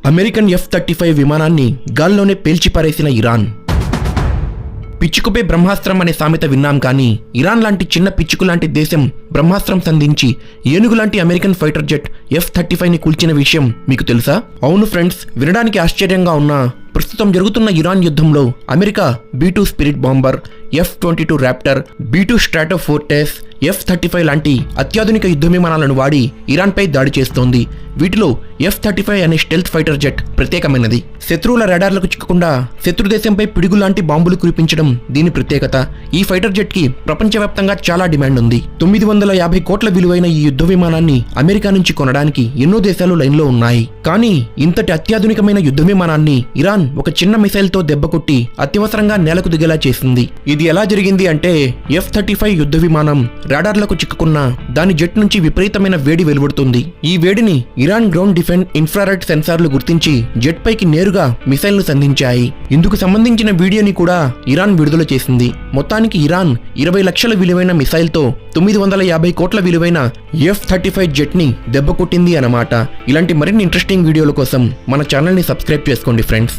American F-35 విమానాన్ని గాల్లోనే పేల్చిపారేసిన Iran. పిచ్చుకుపై బ్రహ్మాస్త్రం అనే సామెత విన్నాం, కానీ ఇరాన్ లాంటి చిన్న పిచ్చుకు లాంటి దేశం బ్రహ్మాస్త్రం సంధించి ఏనుగులాంటి అమెరికన్ ఫైటర్ జెట్ F-35ని కూల్చిన విషయం మీకు తెలుసా? అవును ఫ్రెండ్స్, వినడానికి ఆశ్చర్యంగా ఉన్నా ప్రస్తుతం జరుగుతున్న ఇరాన్ యుద్ధంలో America B-2 spirit bomber, F-22 Raptor, B-2 స్ట్రాటోఫోర్టెస్, F-35 లాంటి అత్యాధునిక యుద్ధ విమానాలను వాడి ఇరాన్పై దాడి చేస్తోంది. వీటిలో F-35 అనే స్టెల్త్ ఫైటర్ జెట్ ప్రత్యేకమైనది. శత్రువుల రాడార్లకు చిక్కకుండా శత్రు దేశంపై పిడుగులాంటి బాంబులు కురిపించడం దీని ప్రత్యేకత. ఈ ఫైటర్ జెట్ కి ప్రపంచవ్యాప్తంగా చాలా డిమాండ్ ఉంది. 950 కోట్ల విలువైన ఈ యుద్ధ విమానాన్ని అమెరికా నుంచి కొనడానికి ఎన్నో దేశాలు లైన్లో ఉన్నాయి. కానీ ఇంతటి అత్యాధునికమైన యుద్ధ విమానాన్ని ఇరాన్ ఒక చిన్న మిసైల్ తో దెబ్బకొట్టి అత్యవసరంగా నేలకు దిగేలా చేసింది. ఇది ఎలా జరిగింది అంటే, F-35 యుద్ధ విమానం రాడార్లకు చిక్కుకున్న దాని జెట్ నుంచి విపరీతమైన వేడి వెలువడుతుంది. ఈ వేడిని ఇరాన్ గ్రౌండ్ డిఫెన్స్ ఇన్ఫ్రారెడ్ సెన్సార్లు గుర్తించి జెట్ పైకి నేరుగా మిసైల్ ను సంధించాయి. ఇందుకు సంబంధించిన వీడియోని కూడా ఇరాన్ విడుదల చేసింది. మొత్తానికి ఇరాన్ 20 లక్షల విలువైన మిసైల్ తో 950 కోట్ల విలువైన F-35 జెట్ ని దెబ్బకొట్టింది అన్నమాట. ఇలాంటి మరిన్ని ఇంట్రెస్టింగ్ వీడియోల కోసం మన ఛానల్ ని సబ్స్క్రైబ్ చేసుకోండి ఫ్రెండ్స్.